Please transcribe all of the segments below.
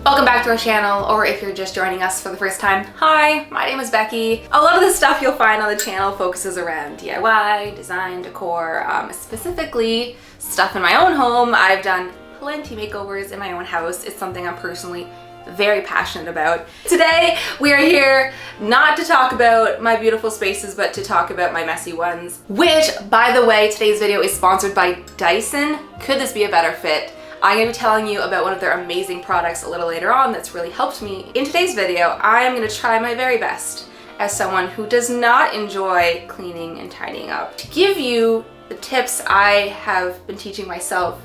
Welcome back to our channel, or if you're just joining us for the first time, hi, my name is Becky. A lot of the stuff you'll find on the channel focuses around DIY, design, decor, specifically stuff in my own home. I've done plenty makeovers in my own house. It's something I'm personally very passionate about. Today, we are here not to talk about my beautiful spaces, but to talk about my messy ones, which, by the way, today's video is sponsored by Dyson. Could this be a better fit? I'm going to be telling you about one of their amazing products a little later on that's really helped me. In today's video, I'm going to try my very best as someone who does not enjoy cleaning and tidying up to give you the tips I have been teaching myself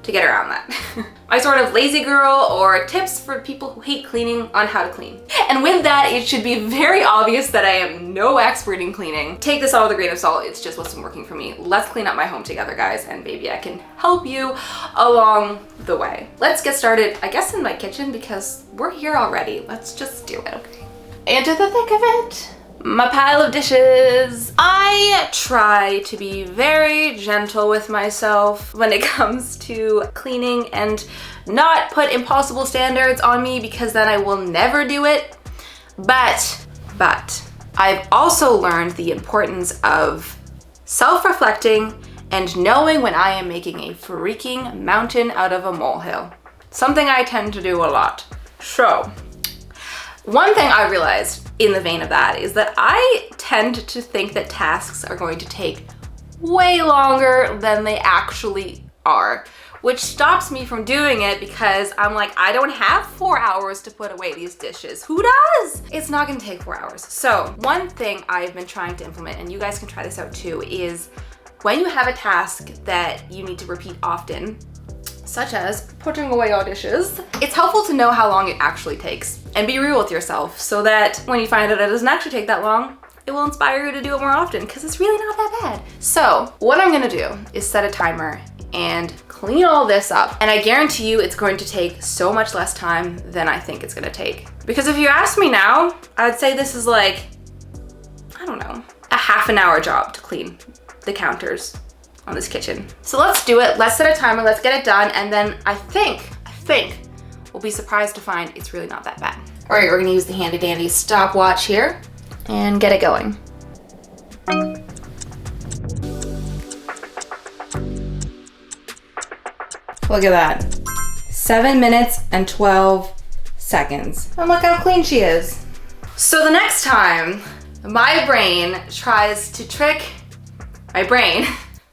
to get around that. My sort of lazy girl or tips for people who hate cleaning on how to clean. And with that, it should be very obvious that I am no expert in cleaning. Take this all with a grain of salt, it's just what's been working for me. Let's clean up my home together, guys, and maybe I can help you along the way. Let's get started, I guess, in my kitchen because we're here already. Let's just do it, okay? Into the thick of it. My pile of dishes. I try to be very gentle with myself when it comes to cleaning and not put impossible standards on me because then I will never do it. But I've also learned the importance of self-reflecting and knowing when I am making a freaking mountain out of a molehill. Something I tend to do a lot. So, one thing I realized in the vein of that is that I tend to think that tasks are going to take way longer than they actually are, which stops me from doing it because I'm like, I don't have 4 hours to put away these dishes. Who does? It's not gonna take 4 hours. So one thing I've been trying to implement, and you guys can try this out too, is when you have a task that you need to repeat often, such as putting away all dishes, it's helpful to know how long it actually takes and be real with yourself so that when you find out it doesn't actually take that long, it will inspire you to do it more often because it's really not that bad. So what I'm gonna do is set a timer and clean all this up. And I guarantee you it's going to take so much less time than I think it's gonna take. Because if you ask me now, I'd say this is like, I don't know, a half an hour job to clean the counters on this kitchen. So let's do it. Let's set a timer, let's get it done, and then I think we'll be surprised to find it's really not that bad. All right, we're gonna use the handy dandy stopwatch here and get it going. Look at that. 7 minutes and 12 seconds. And look how clean she is. So the next time my brain tries to trick my brain,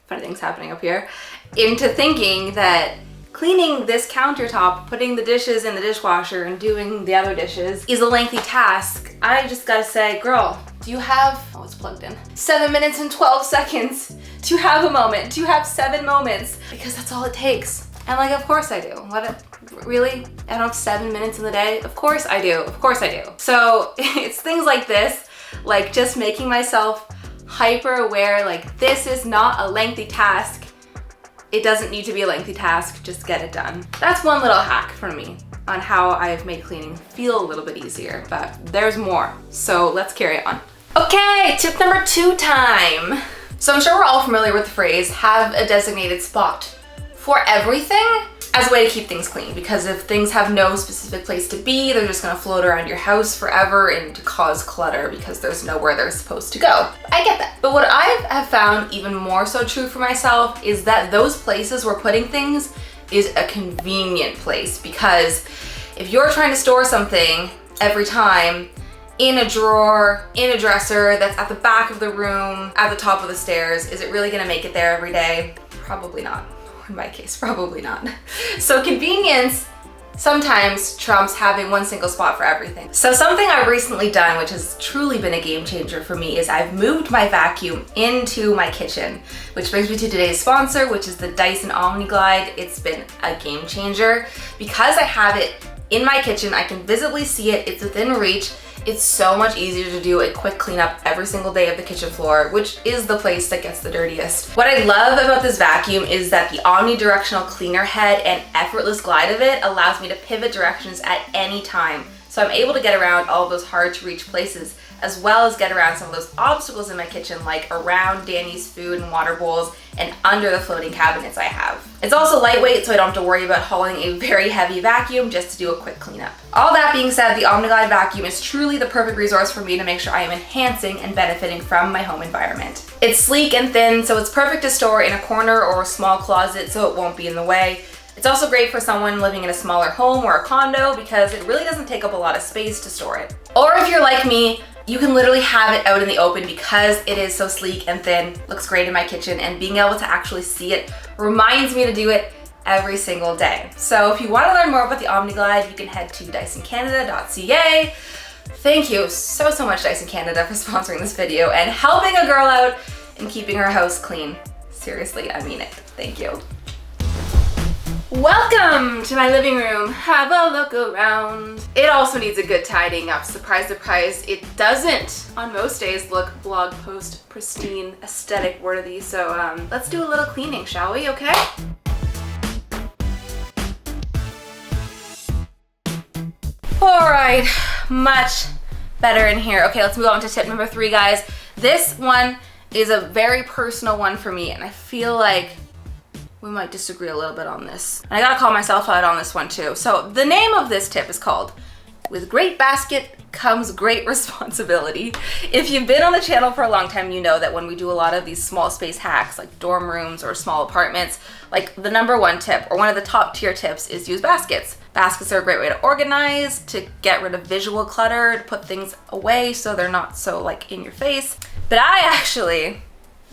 funny things happening up here, into thinking that cleaning this countertop, putting the dishes in the dishwasher and doing the other dishes is a lengthy task, I just gotta say, girl, do you have, oh, it's plugged in, 7 minutes and 12 seconds? Do you have a moment? Do you have 7 moments? Because that's all it takes. And like, of course I do. Really? I don't have 7 minutes in the day? Of course I do, of course I do. So it's things like this, like just making myself hyper aware, like this is not a lengthy task. It doesn't need to be a lengthy task, just get it done. That's one little hack for me on how I've made cleaning feel a little bit easier, but there's more. So let's carry on. Okay, tip number 2 time. So I'm sure we're all familiar with the phrase, have a designated spot for everything as a way to keep things clean, because if things have no specific place to be, they're just gonna float around your house forever and to cause clutter because there's nowhere they're supposed to go. I get that. But what I have found even more so true for myself is that those places where putting things is a convenient place, because if you're trying to store something every time in a drawer, in a dresser that's at the back of the room, at the top of the stairs, is it really gonna make it there every day? Probably not. In my case, probably not. So convenience sometimes trumps having one single spot for everything. So something I've recently done, which has truly been a game changer for me, is I've moved my vacuum into my kitchen, which brings me to today's sponsor, which is the Dyson OmniGlide. It's been a game changer. Because I have it in my kitchen, I can visibly see it, it's within reach. It's so much easier to do a quick cleanup every single day of the kitchen floor, which is the place that gets the dirtiest. What I love about this vacuum is that the omnidirectional cleaner head and effortless glide of it allows me to pivot directions at any time. So I'm able to get around all of those hard to reach places as well as get around some of those obstacles in my kitchen, like around Danny's food and water bowls and under the floating cabinets I have. It's also lightweight, so I don't have to worry about hauling a very heavy vacuum just to do a quick cleanup. All that being said, the OmniGlide vacuum is truly the perfect resource for me to make sure I am enhancing and benefiting from my home environment. It's sleek and thin, so it's perfect to store in a corner or a small closet so it won't be in the way. It's also great for someone living in a smaller home or a condo because it really doesn't take up a lot of space to store it. Or if you're like me, you can literally have it out in the open because it is so sleek and thin, looks great in my kitchen, and being able to actually see it reminds me to do it every single day. So if you want to learn more about the OmniGlide, you can head to DysonCanada.ca. Thank you so much, Dyson Canada, for sponsoring this video and helping a girl out and keeping her house clean. Seriously, I mean it. Thank you. Welcome to my living room. Have a look around. It also needs a good tidying up. Surprise, surprise, it doesn't on most days look blog post pristine, aesthetic worthy. So let's do a little cleaning, shall we? Okay? All right, much better in here. Okay, let's move on to tip number 3, guys. This one is a very personal one for me, and I feel like we might disagree a little bit on this. And I gotta call myself out on this one too. So the name of this tip is called, "With great basket comes great responsibility." If you've been on the channel for a long time, you know that when we do a lot of these small space hacks, like dorm rooms or small apartments, like the number 1 tip, or one of the top tier tips, is use baskets. Baskets are a great way to organize, to get rid of visual clutter, to put things away so they're not so like in your face. But I actually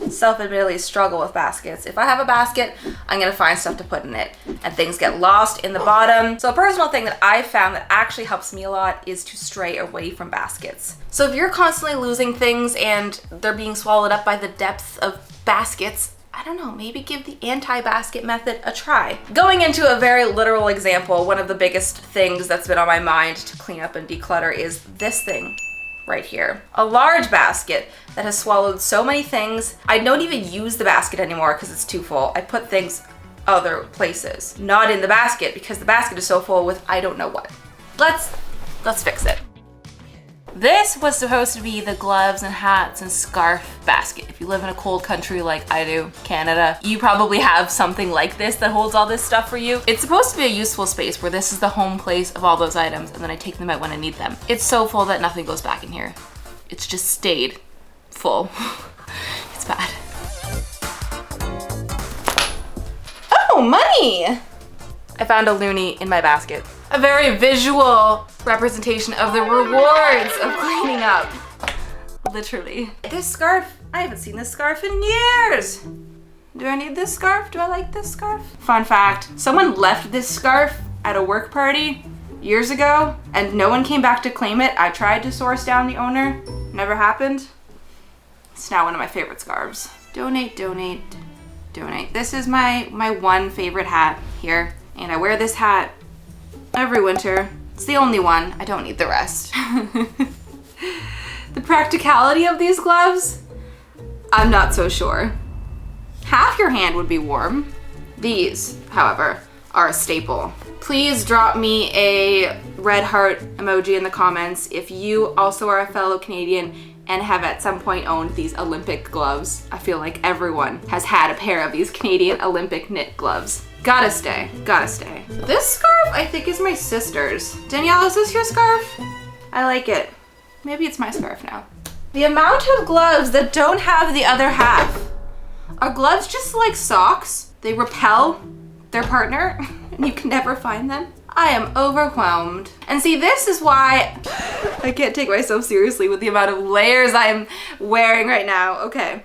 self-admittedly struggle with baskets. If I have a basket, I'm gonna find stuff to put in it and things get lost in the bottom. So a personal thing that I've found that actually helps me a lot is to stray away from baskets. So if you're constantly losing things and they're being swallowed up by the depth of baskets, I don't know, maybe give the anti-basket method a try. Going into a very literal example, one of the biggest things that's been on my mind to clean up and declutter is this thing right here. A large basket that has swallowed so many things. I don't even use the basket anymore because it's too full. I put things other places, not in the basket, because the basket is so full with I don't know what. Let's fix it. This was supposed to be the gloves and hats and scarf basket. If you live in a cold country like I do, Canada, you probably have something like this that holds all this stuff for you. It's supposed to be a useful space where this is the home place of all those items, and then I take them out when I need them. It's so full that nothing goes back in here. It's just stayed full. It's bad. Oh, money! I found a loonie in my basket. A very visual representation of the rewards of cleaning up. Literally. This scarf, I haven't seen this scarf in years. Do I need this scarf? Do I like this scarf? Fun fact, someone left this scarf at a work party years ago and no one came back to claim it. I tried to source down the owner, never happened. It's now one of my favorite scarves. Donate, donate, donate. This is my one favorite hat here, and I wear this hat every winter. It's the only one. I don't need the rest. The practicality of these gloves, I'm not so sure. Half your hand would be warm. These, however, are a staple. Please drop me a red heart emoji in the comments if you also are a fellow Canadian and have at some point owned these Olympic gloves. I feel like everyone has had a pair of these Canadian Olympic knit gloves. Gotta stay, gotta stay. This scarf I think is my sister's. Danielle, is this your scarf? I like it. Maybe it's my scarf now. The amount of gloves that don't have the other half. Are gloves just like socks? They repel their partner and you can never find them? I am overwhelmed. And see, this is why I can't take myself seriously with the amount of layers I'm wearing right now. Okay.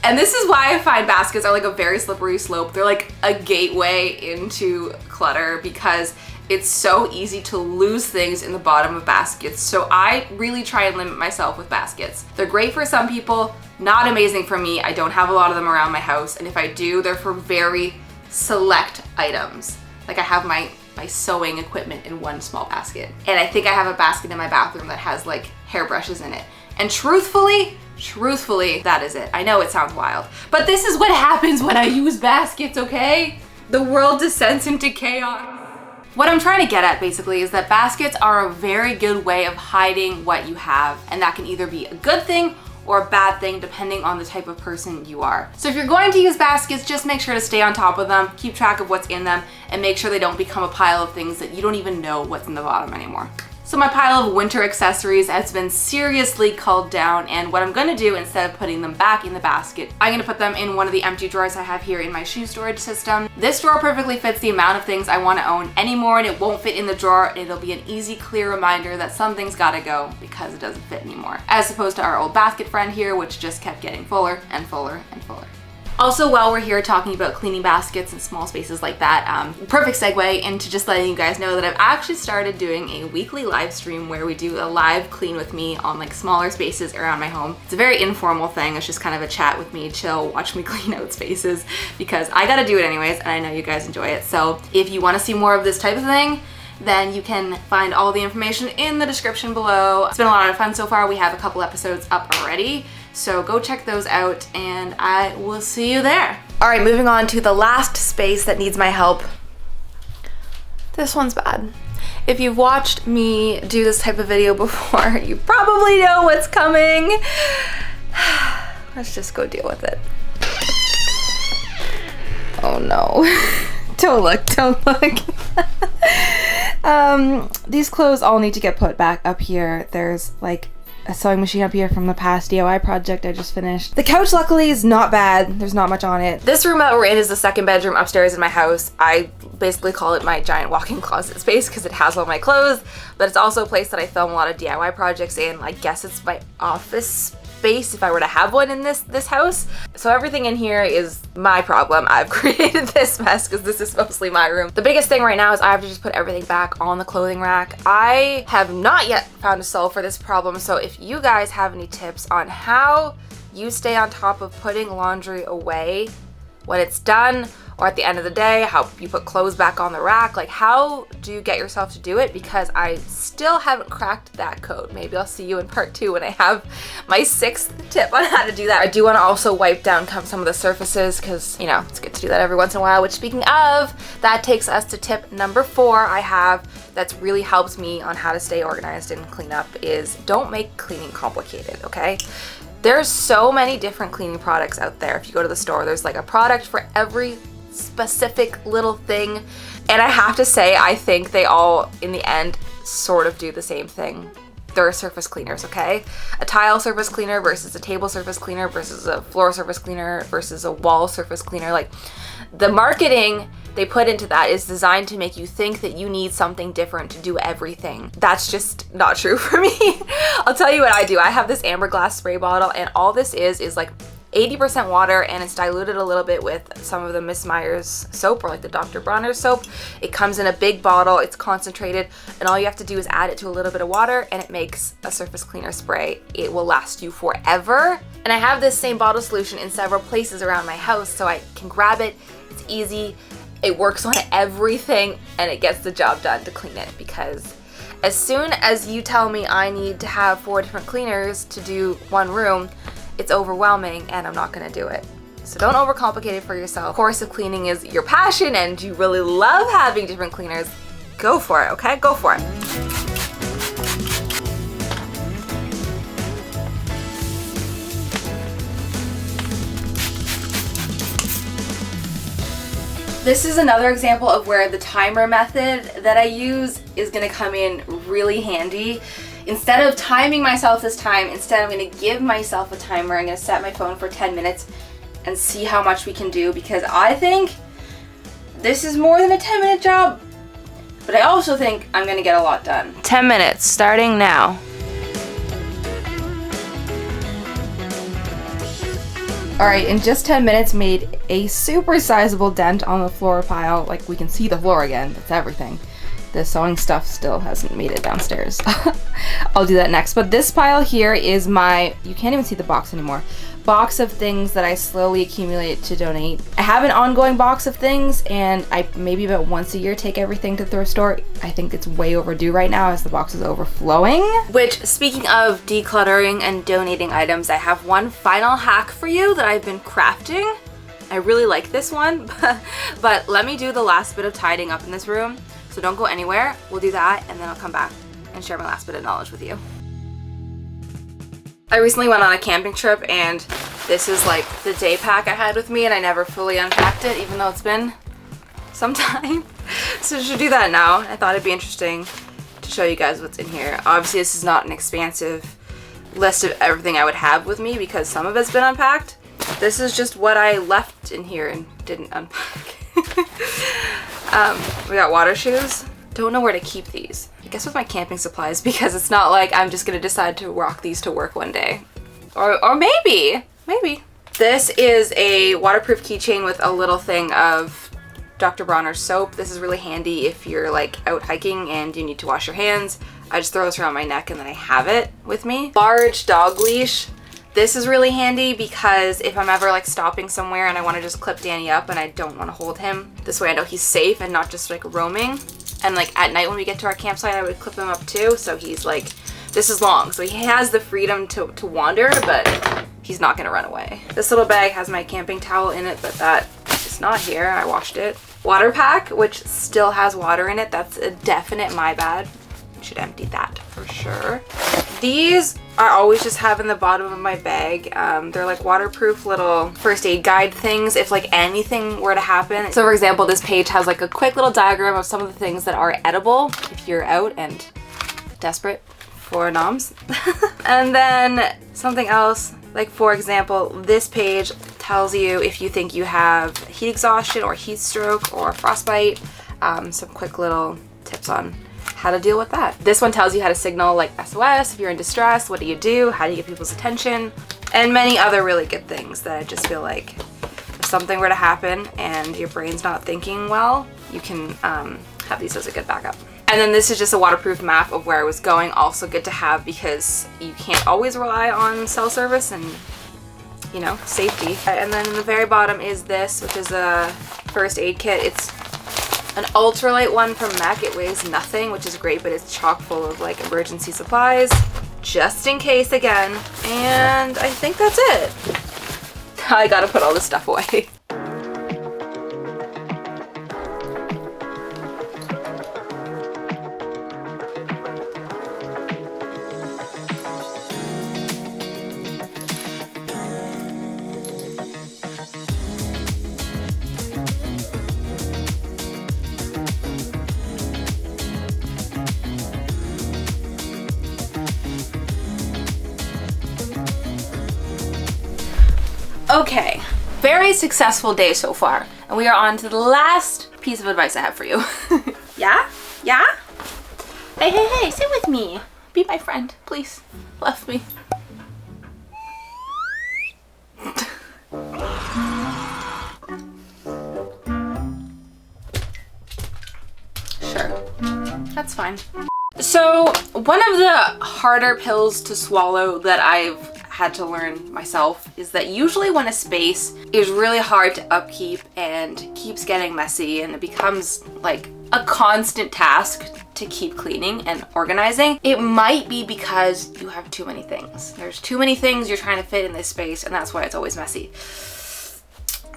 And this is why I find baskets are like a very slippery slope. They're like a gateway into clutter because it's so easy to lose things in the bottom of baskets. So I really try and limit myself with baskets. They're great for some people, not amazing for me. I don't have a lot of them around my house. And if I do, they're for very select items. Like I have my sewing equipment in one small basket. And I think I have a basket in my bathroom that has like hairbrushes in it. And truthfully, that is it. I know it sounds wild, but this is what happens when I use baskets, okay? The world descends into chaos. What I'm trying to get at basically is that baskets are a very good way of hiding what you have, and that can either be a good thing or a bad thing depending on the type of person you are. So if you're going to use baskets, just make sure to stay on top of them, keep track of what's in them, and make sure they don't become a pile of things that you don't even know what's in the bottom anymore. So my pile of winter accessories has been seriously culled down, and what I'm gonna do instead of putting them back in the basket, I'm gonna put them in one of the empty drawers I have here in my shoe storage system. This drawer perfectly fits the amount of things I wanna own anymore, and it won't fit in the drawer, and it'll be an easy, clear reminder that something's gotta go because it doesn't fit anymore. As opposed to our old basket friend here, which just kept getting fuller and fuller and fuller. Also, while we're here talking about cleaning baskets and small spaces like that, perfect segue into just letting you guys know that I've actually started doing a weekly live stream where we do a live clean with me on like smaller spaces around my home. It's a very informal thing. It's just kind of a chat with me, chill, watch me clean out spaces because I gotta do it anyways and I know you guys enjoy it. So if you wanna see more of this type of thing, then you can find all the information in the description below. It's been a lot of fun so far. We have a couple episodes up already. So go check those out and I will see you there. All right, moving on to the last space that needs my help. This one's bad. If you've watched me do this type of video before, you probably know what's coming. Let's just go deal with it. Oh no. Don't look, don't look. These clothes all need to get put back up here. There's like a sewing machine up here from the past DIY project I just finished. The couch luckily is not bad. There's not much on it. This room that we're in is the second bedroom upstairs in my house. I basically call it my giant walk-in closet space because it has all my clothes, but it's also a place that I film a lot of DIY projects in. I guess it's my office space if I were to have one in this house. So everything in here is my problem. I've created this mess because this is mostly my room. The biggest thing right now is I have to just put everything back on the clothing rack. I have not yet found a solve for this problem, so if you guys have any tips on how you stay on top of putting laundry away when it's done, or at the end of the day, how you put clothes back on the rack, like how do you get yourself to do it? Because I still haven't cracked that code. Maybe I'll see you in part 2 when I have my 6th tip on how to do that. I do want to also wipe down some of the surfaces because, you know, it's good to do that every once in a while, which speaking of, that takes us to tip number 4 I have that's really helps me on how to stay organized and clean up is don't make cleaning complicated, okay? There's so many different cleaning products out there. If you go to the store, there's like a product for every specific little thing. And I have to say, I think they all, in the end, sort of do the same thing. They're surface cleaners, okay? A tile surface cleaner versus a table surface cleaner versus a floor surface cleaner versus a wall surface cleaner. Like, the marketing they put into that is designed to make you think that you need something different to do everything. That's just not true for me. I'll tell you what I do. I have this amber glass spray bottle, and all this is like 80% water, and it's diluted a little bit with some of the Miss Meyer's soap or like the Dr. Bronner's soap. It comes in a big bottle, it's concentrated, and all you have to do is add it to a little bit of water and it makes a surface cleaner spray. It will last you forever. And I have this same bottle solution in several places around my house, so I can grab it. It's easy. It works on everything and it gets the job done to clean it, because as soon as you tell me I need to have 4 different cleaners to do one room, it's overwhelming and I'm not gonna do it. So don't overcomplicate it for yourself. Of course, if cleaning is your passion and you really love having different cleaners, go for it, okay? Go for it. This is another example of where the timer method that I use is gonna come in really handy. Instead of timing myself this time, instead I'm gonna give myself a timer. I'm gonna set my phone for 10 minutes and see how much we can do, because I think this is more than a 10-minute job, but I also think I'm gonna get a lot done. 10 minutes, starting now. All right, in just 10 minutes made a super sizable dent on the floor pile. Like, we can see the floor again, that's everything. The sewing stuff still hasn't made it downstairs. I'll do that next. But this pile here is my, you can't even see the box anymore, box of things that I slowly accumulate to donate. I have an ongoing box of things, and I maybe about once a year take everything to the thrift store. I think it's way overdue right now as the box is overflowing. Which, speaking of decluttering and donating items, I have one final hack for you that I've been crafting. I really like this one, but let me do the last bit of tidying up in this room So don't go anywhere. We'll do that and then I'll come back and share my last bit of knowledge with you. I recently went on a camping trip and this is like the day pack I had with me and I never fully unpacked it even though it's been some time. So I should do that now. I thought it'd be interesting to show you guys what's in here. Obviously this is not an expansive list of everything I would have with me because some of it's been unpacked. This is just what I left in here and didn't unpack. We got water shoes. Don't know where to keep these. I guess with my camping supplies because it's not like I'm just gonna decide to rock these to work one day. Or maybe. This is a waterproof keychain with a little thing of Dr. Bronner's soap. This is really handy if you're like out hiking and you need to wash your hands. I just throw this around my neck and then I have it with me. Large dog leash. This is really handy because if I'm ever like stopping somewhere and I want to just clip Danny up and I don't want to hold him, this way I know he's safe and not just like roaming. And like at night when we get to our campsite, I would clip him up too. So he's like, this is long. So he has the freedom to wander, but he's not gonna run away. This little bag has my camping towel in it, but that is not here. I washed it. Water pack, which still has water in it. That's a definite my bad. Should empty that for sure. These I always just have in the bottom of my bag. They're like waterproof little first aid guide things if like anything were to happen. So for example, this page has like a quick little diagram of some of the things that are edible if you're out and desperate for noms. And then something else, like for example, this page tells you if you think you have heat exhaustion or heat stroke or frostbite. Some quick little tips on how to deal with that. This one tells you how to signal like SOS if you're in distress, what do, how do you get people's attention, and many other really good things that I just feel like if something were to happen and your brain's not thinking well, you can have these as a good backup. And then this is just a waterproof map of where I was going, also good to have because you can't always rely on cell service and, you know, safety. And then in the very bottom is this, which is a first aid kit. It's an ultralight one from MEC. It weighs nothing, which is great, but it's chock full of like emergency supplies, just in case again. And I think that's it. I gotta put all this stuff away. Okay, very successful day so far, and we are on to the last piece of advice I have for you. Yeah? Hey, sit with me. Be my friend, please. Love me. Sure, that's fine. So, one of the harder pills to swallow that I've had to learn myself is that usually when a space is really hard to upkeep and keeps getting messy and it becomes like a constant task to keep cleaning and organizing, it might be because you have too many things. There's too many things you're trying to fit in this space and that's why it's always messy.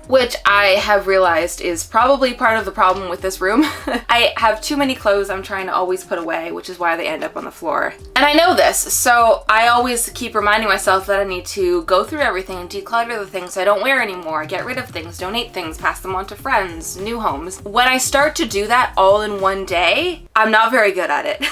Which I have realized is probably part of the problem with this room. I have too many clothes I'm trying to always put away, which is why they end up on the floor. And I know this, so I always keep reminding myself that I need to go through everything and declutter the things I don't wear anymore, get rid of things, donate things, pass them on to friends, new homes. When I start to do that all in one day, I'm not very good at it.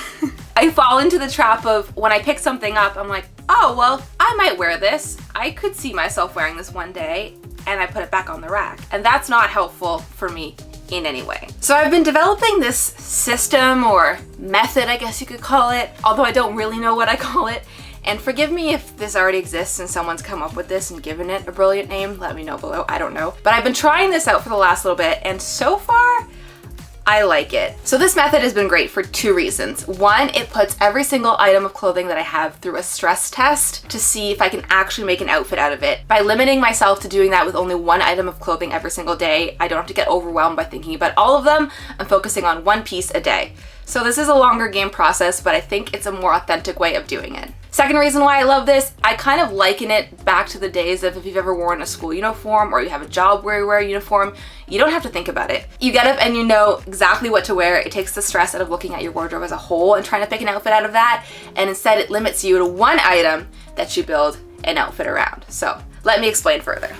I fall into the trap of when I pick something up, I'm like, oh, well, I might wear this. I could see myself wearing this one day. And I put it back on the rack. And that's not helpful for me in any way. So I've been developing this system or method, I guess you could call it, although I don't really know what I call it. And forgive me if this already exists and someone's come up with this and given it a brilliant name, let me know below, I don't know. But I've been trying this out for the last little bit and so far, I like it. So this method has been great for two reasons. One, it puts every single item of clothing that I have through a stress test to see if I can actually make an outfit out of it. By limiting myself to doing that with only one item of clothing every single day, I don't have to get overwhelmed by thinking about all of them. I'm focusing on one piece a day. So this is a longer game process, but I think it's a more authentic way of doing it. Second reason why I love this, I kind of liken it back to the days of if you've ever worn a school uniform or you have a job where you wear a uniform, you don't have to think about it. You get up and you know exactly what to wear. It takes the stress out of looking at your wardrobe as a whole and trying to pick an outfit out of that, and instead it limits you to one item that you build an outfit around. So let me explain further.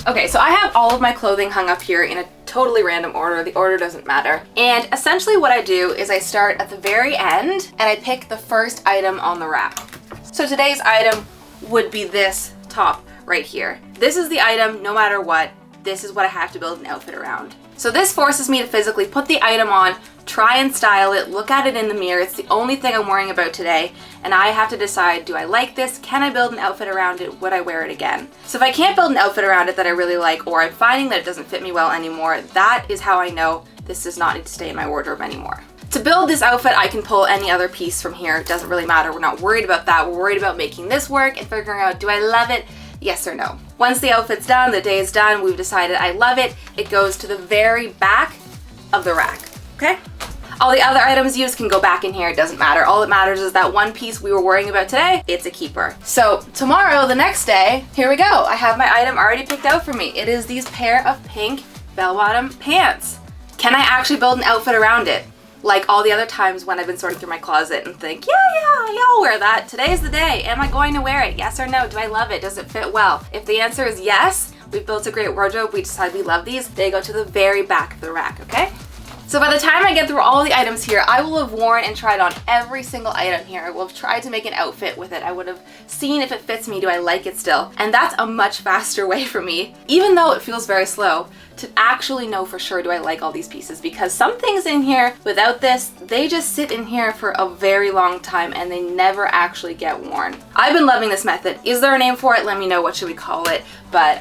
Okay, so I have all of my clothing hung up here in a totally random order. The order doesn't matter. And essentially what I do is I start at the very end and I pick the first item on the rack. So today's item would be this top right here. This is the item no matter what. This is what I have to build an outfit around. So this forces me to physically put the item on, try and style it, look at it in the mirror. It's the only thing I'm worrying about today. And I have to decide, do I like this? Can I build an outfit around it? Would I wear it again? So if I can't build an outfit around it that I really like, or I'm finding that it doesn't fit me well anymore, that is how I know this does not need to stay in my wardrobe anymore. To build this outfit, I can pull any other piece from here. It doesn't really matter. We're not worried about that. We're worried about making this work and figuring out, do I love it? Yes or no. Once the outfit's done, the day is done, we've decided I love it, it goes to the very back of the rack, okay? All the other items used can go back in here, it doesn't matter. All that matters is that one piece we were worrying about today, it's a keeper. So tomorrow, the next day, here we go. I have my item already picked out for me. It is these pair of pink bell-bottom pants. Can I actually build an outfit around it? Like all the other times when I've been sorting through my closet and think, yeah, I'll wear that. Today's the day. Am I going to wear it? Yes or no? Do I love it? Does it fit well? If the answer is yes, we've built a great wardrobe. We decide we love these. They go to the very back of the rack, okay? So by the time I get through all the items here, I will have worn and tried on every single item here. I will have tried to make an outfit with it. I would have seen if it fits me. Do I like it still? And that's a much faster way for me, even though it feels very slow, to actually know for sure, do I like all these pieces? Because some things in here, without this, they just sit in here for a very long time and they never actually get worn. I've been loving this method. Is there a name for it? Let me know. What should we call it? But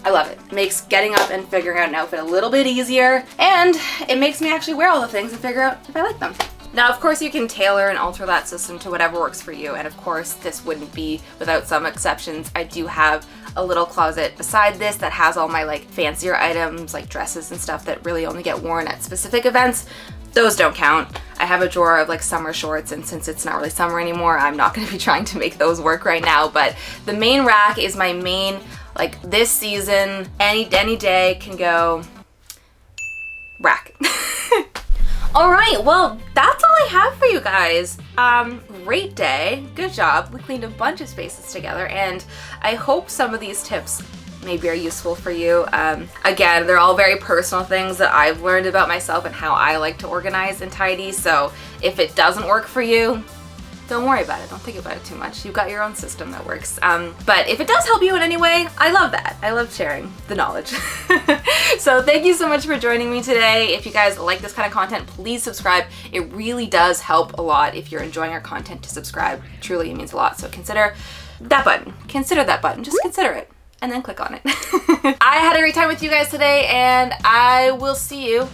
I love it. It makes getting up and figuring out an outfit a little bit easier, and it makes me actually wear all the things and figure out if I like them. Now, of course, you can tailor and alter that system to whatever works for you, and of course, this wouldn't be without some exceptions. I do have a little closet beside this that has all my like fancier items, like dresses and stuff that really only get worn at specific events. Those don't count. I have a drawer of like summer shorts, and since it's not really summer anymore, I'm not going to be trying to make those work right now, but the main rack is my main, like this season, any day can go rack. All right, well, that's all I have for you guys. Great day, good job. We cleaned a bunch of spaces together, and I hope some of these tips maybe are useful for you. Again, they're all very personal things that I've learned about myself and how I like to organize and tidy, so if it doesn't work for you, don't worry about it. Don't think about it too much. You've got your own system that works. But if it does help you in any way, I love that. I love sharing the knowledge. So thank you so much for joining me today. If you guys like this kind of content, please subscribe. It really does help a lot if you're enjoying our content to subscribe. Truly, it means a lot. So consider that button. Consider that button. Just consider it. And then click on it. I had a great time with you guys today, and I will see you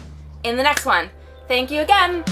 in the next one. Thank you again.